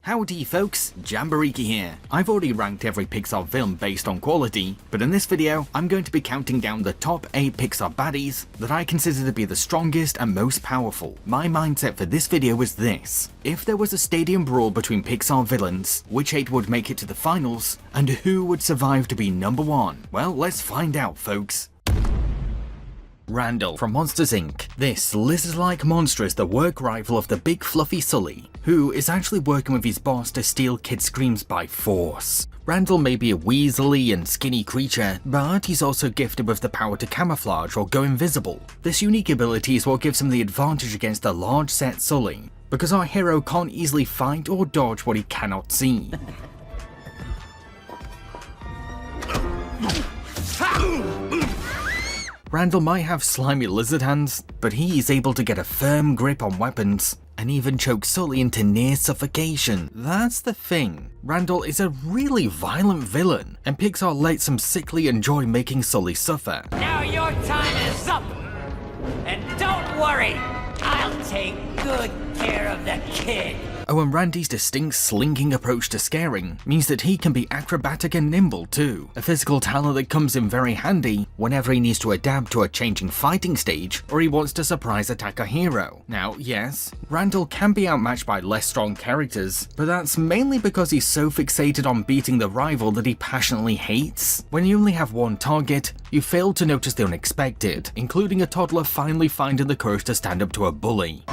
Howdy folks, Jambareeqi here. I've already ranked every Pixar film based on quality, but in this video, I'm going to be counting down the top 8 Pixar baddies that I consider to be the strongest and most powerful. My mindset for this video is this: if there was a stadium brawl between Pixar villains, which 8 would make it to the finals, and who would survive to be number 1? Well, let's find out folks. Randall from Monsters Inc. This lizard-like monster is the work rival of the big fluffy Sully, who is actually working with his boss to steal Kid Screams by force. Randall may be a weaselly and skinny creature, but he's also gifted with the power to camouflage or go invisible. This unique ability is what gives him the advantage against the large-set Sully, because our hero can't easily fight or dodge what he cannot see. Randall might have slimy lizard hands, but he's able to get a firm grip on weapons and even choke Sully into near suffocation. That's the thing. Randall is a really violent villain, and Pixar lets him sickly enjoy making Sully suffer. Now your time is up! And don't worry, I'll take good care of the kid! Oh, and Randy's distinct slinking approach to scaring means that he can be acrobatic and nimble too, a physical talent that comes in very handy whenever he needs to adapt to a changing fighting stage or he wants to surprise attack a hero. Now, yes, Randall can be outmatched by less strong characters, but that's mainly because he's so fixated on beating the rival that he passionately hates. When you only have one target, you fail to notice the unexpected, including a toddler finally finding the courage to stand up to a bully.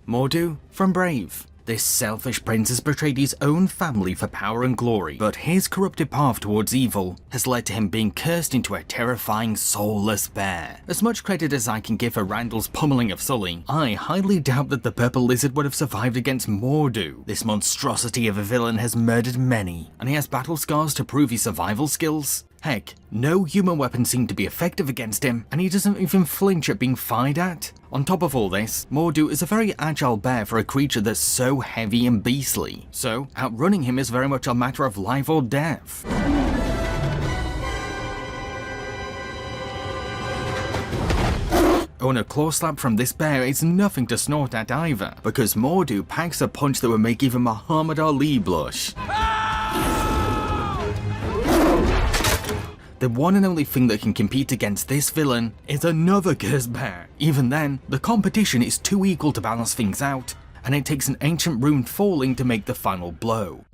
Moru from Brave. This selfish prince has betrayed his own family for power and glory, but his corrupted path towards evil has led to him being cursed into a terrifying soulless bear. As much credit as I can give for Randall's pummeling of Sully, I highly doubt that the purple lizard would have survived against Moru. This monstrosity of a villain has murdered many, and he has battle scars to prove his survival skills. Heck, no human weapons seem to be effective against him, and he doesn't even flinch at being fired at. On top of all this, Moru is a very agile bear for a creature that's so heavy and beastly, so outrunning him is very much a matter of life or death. Oh, and a claw slap from this bear is nothing to snort at either, because Moru packs a punch that would make even Muhammad Ali blush. The one and only thing that can compete against this villain is another cursed bear. Even then, the competition is too equal to balance things out, and it takes an ancient rune falling to make the final blow.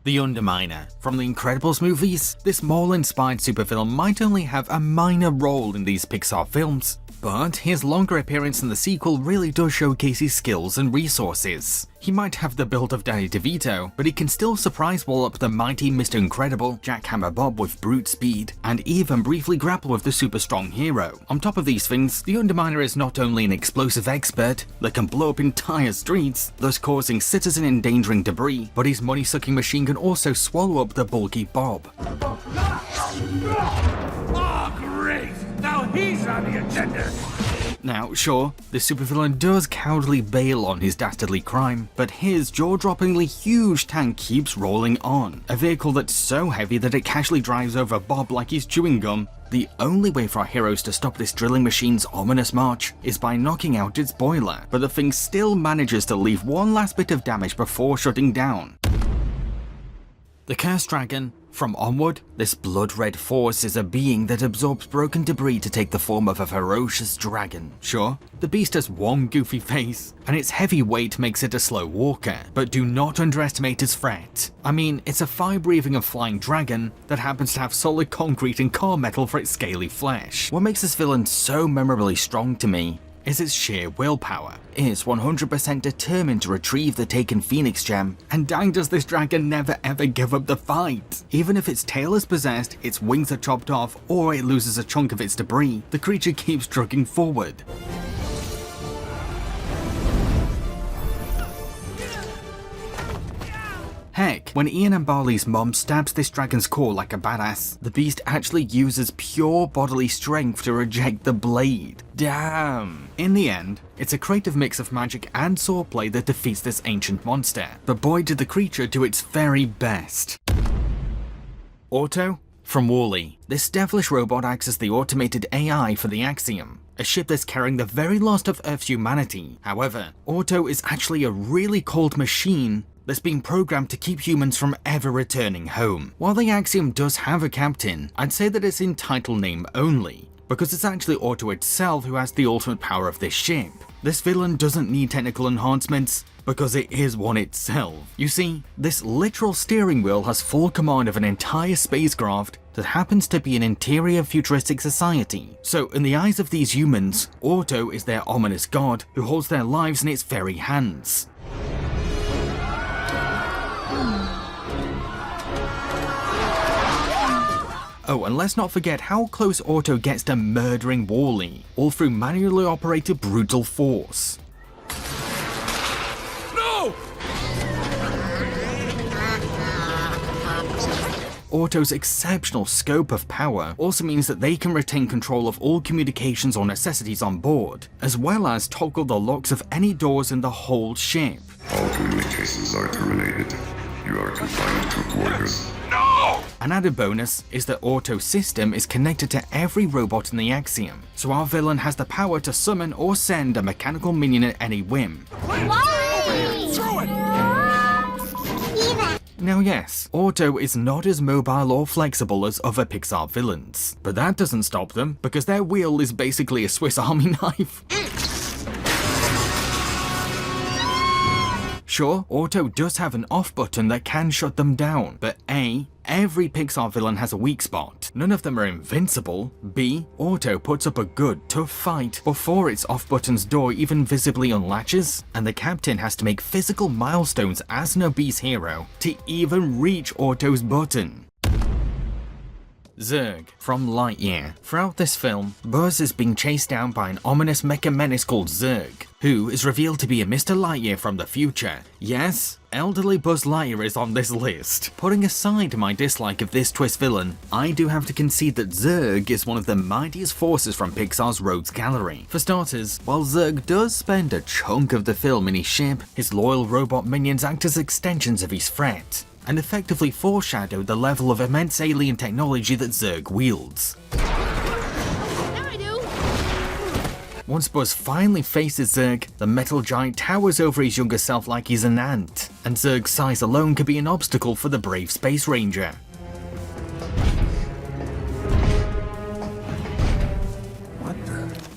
The Underminer. From the Incredibles movies, this mole-inspired supervillain might only have a minor role in these Pixar films, but his longer appearance in the sequel really does showcase his skills and resources. He might have the build of Danny DeVito, but he can still surprise wallop the mighty Mr. Incredible, Jackhammer Bob with brute speed, and even briefly grapple with the super strong hero. On top of these things, the Underminer is not only an explosive expert that can blow up entire streets, thus causing citizen endangering debris, but his money-sucking machine can also swallow up the bulky Bob. Oh, great! Now he's on the agenda! Now, sure, the supervillain does cowardly bail on his dastardly crime, but his jaw-droppingly huge tank keeps rolling on. A vehicle that's so heavy that it casually drives over Bob like he's chewing gum. The only way for our heroes to stop this drilling machine's ominous march is by knocking out its boiler, but the thing still manages to leave one last bit of damage before shutting down. The Cursed Dragon. From Onward, this blood-red force is a being that absorbs broken debris to take the form of a ferocious dragon. Sure, the beast has one goofy face, and its heavy weight makes it a slow walker, but do not underestimate its threat. I mean, it's a fire-breathing and flying dragon that happens to have solid concrete and car metal for its scaly flesh. What makes this villain so memorably strong to me is its sheer willpower. It's 100% determined to retrieve the taken Phoenix Gem, and dang does this dragon never ever give up the fight. Even if its tail is possessed, its wings are chopped off, or it loses a chunk of its debris, the creature keeps trucking forward. Heck, when Ian and Barley's mom stabs this dragon's core like a badass, the beast actually uses pure bodily strength to reject the blade. Damn. In the end, it's a creative mix of magic and swordplay that defeats this ancient monster, but boy did the creature do its very best. Auto? From Wall-E. This devilish robot acts as the automated AI for the Axiom, a ship that's carrying the very last of Earth's humanity. However, Auto is actually a really cold machine that's been programmed to keep humans from ever returning home. While the Axiom does have a captain, I'd say that it's in title name only, because it's actually Auto itself who has the ultimate power of this ship. This villain doesn't need technical enhancements, because it is one itself. You see, this literal steering wheel has full command of an entire spacecraft that happens to be an interior futuristic society. So in the eyes of these humans, Auto is their ominous god who holds their lives in its very hands. Oh, and let's not forget how close Auto gets to murdering Wall-E, all through manually operated brutal force. No! Auto's exceptional scope of power also means that they can retain control of all communications or necessities on board, as well as toggle the locks of any doors in the whole ship. All communications are terminated. You are confined to quarters. No! An added bonus is that Auto's system is connected to every robot in the Axiom, so our villain has the power to summon or send a mechanical minion at any whim. Throw it! Now yes, Auto is not as mobile or flexible as other Pixar villains, but that doesn't stop them because their wheel is basically a Swiss Army knife. Sure, Auto does have an off button that can shut them down, but A, every Pixar villain has a weak spot. None of them are invincible. B, Auto puts up a good, tough fight before its off button's door even visibly unlatches, and the captain has to make physical milestones as an obese hero to even reach Auto's button. Zerg from Lightyear. Throughout this film, Buzz is being chased down by an ominous mecha menace called Zerg, who is revealed to be a Mr. Lightyear from the future. Yes, elderly Buzz Lightyear is on this list. Putting aside my dislike of this twist villain, I do have to concede that Zerg is one of the mightiest forces from Pixar's rogues gallery. For starters, while Zerg does spend a chunk of the film in his ship, his loyal robot minions act as extensions of his threat, and effectively foreshadow the level of immense alien technology that Zerg wields. Once Buzz finally faces Zerg, the metal giant towers over his younger self like he's an ant, and Zerg's size alone could be an obstacle for the brave Space Ranger.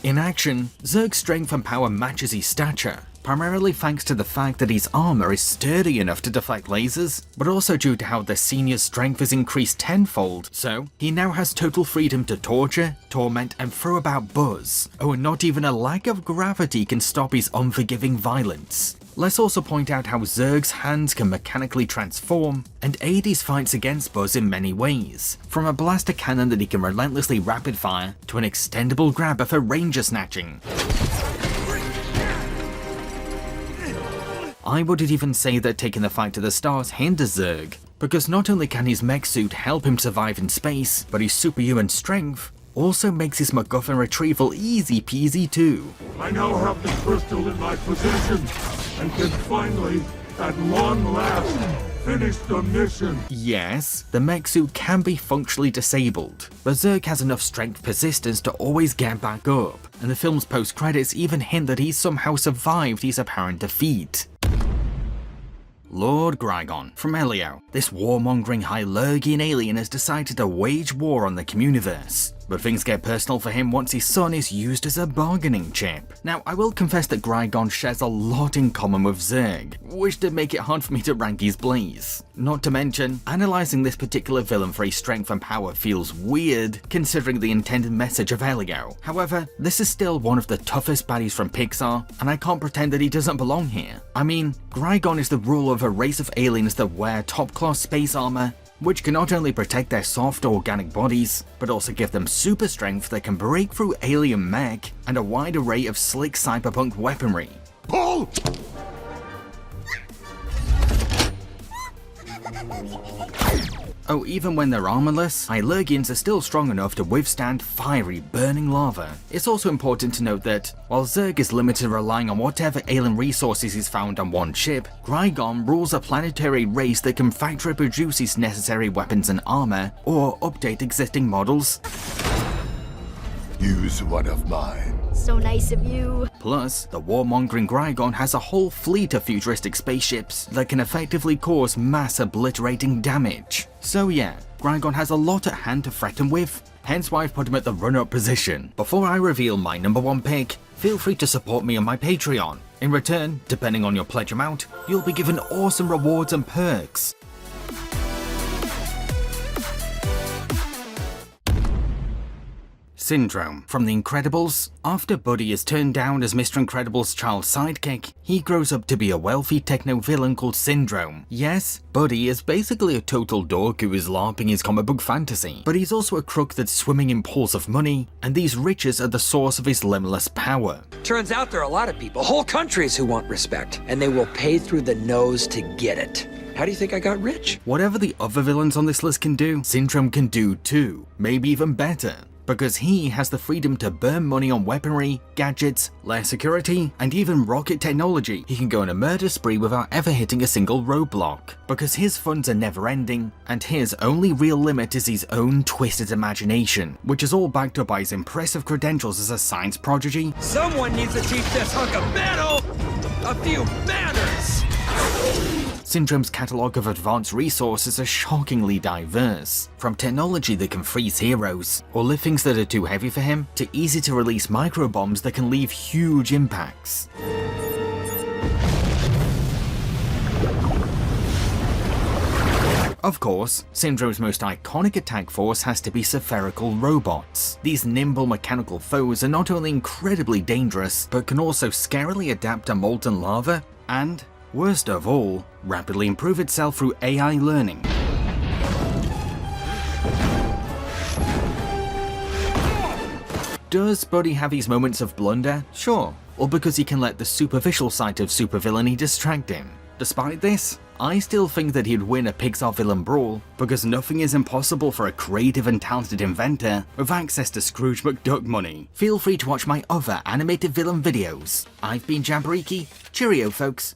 In action, Zerg's strength and power matches his stature, primarily thanks to the fact that his armor is sturdy enough to deflect lasers, but also due to how the senior's strength is increased tenfold, so he now has total freedom to torture, torment, and throw about Buzz. Oh, and not even a lack of gravity can stop his unforgiving violence. Let's also point out how Zerg's hands can mechanically transform and aid his fights against Buzz in many ways, from a blaster cannon that he can relentlessly rapid fire to an extendable grabber for ranger snatching. I wouldn't even say that taking the fight to the stars hinders Zerg, because not only can his mech suit help him survive in space, but his superhuman strength also makes his MacGuffin retrieval easy peasy too. I now have the crystal in my possession, and can finally, at long last, finish the mission. Yes, the mech suit can be functionally disabled, but Zerg has enough strength persistence to always get back up, and the film's post-credits even hint that he's somehow survived his apparent defeat. Lord Grygon from Elio. This warmongering Hylergian alien has decided to wage war on the Communiverse, but things get personal for him once his son is used as a bargaining chip. Now, I will confess that Grygon shares a lot in common with Zerg, which did make it hard for me to rank his place. Not to mention, analysing this particular villain for his strength and power feels weird, considering the intended message of Elio. However, this is still one of the toughest baddies from Pixar, and I can't pretend that he doesn't belong here. I mean, Grygon is the ruler of a race of aliens that wear top-class space armor, which can not only protect their soft organic bodies, but also give them super strength that can break through alien mech and a wide array of slick cyberpunk weaponry. Pull! Oh, even when they're armorless, Hylergians are still strong enough to withstand fiery, burning lava. It's also important to note that, while Zerg is limited to relying on whatever alien resources is found on one ship, Grygon rules a planetary race that can factory produce his necessary weapons and armor, or update existing models. Use one of mine. So nice of you. Plus, the warmongering Grygon has a whole fleet of futuristic spaceships that can effectively cause mass obliterating damage. So yeah, Grygon has a lot at hand to threaten with, hence why I've put him at the run-up position. Before I reveal my number 1 pick, feel free to support me on my Patreon. In return, depending on your pledge amount, you'll be given awesome rewards and perks. Syndrome. From The Incredibles, after Buddy is turned down as Mr. Incredible's child sidekick, he grows up to be a wealthy techno-villain called Syndrome. Yes, Buddy is basically a total dork who is LARPing his comic book fantasy, but he's also a crook that's swimming in pools of money, and these riches are the source of his limitless power. Turns out there are a lot of people, whole countries who want respect, and they will pay through the nose to get it. How do you think I got rich? Whatever the other villains on this list can do, Syndrome can do too, maybe even better. Because he has the freedom to burn money on weaponry, gadgets, lair security, and even rocket technology. He can go on a murder spree without ever hitting a single roadblock. Because his funds are never ending, and his only real limit is his own twisted imagination, which is all backed up by his impressive credentials as a science prodigy. Someone needs to teach this hunk of metal a few manners! Syndrome's catalogue of advanced resources are shockingly diverse, from technology that can freeze heroes, or lift things that are too heavy for him, to easy-to-release microbombs that can leave huge impacts. Of course, Syndrome's most iconic attack force has to be spherical robots. These nimble mechanical foes are not only incredibly dangerous, but can also scarily adapt to molten lava, and, worst of all, rapidly improve itself through AI learning. Does Buddy have his moments of blunder? Sure. Or because he can let the superficial side of supervillainy distract him. Despite this, I still think that he'd win a Pixar villain brawl, because nothing is impossible for a creative and talented inventor with access to Scrooge McDuck money. Feel free to watch my other animated villain videos. I've been Jambareeqi. Cheerio, folks.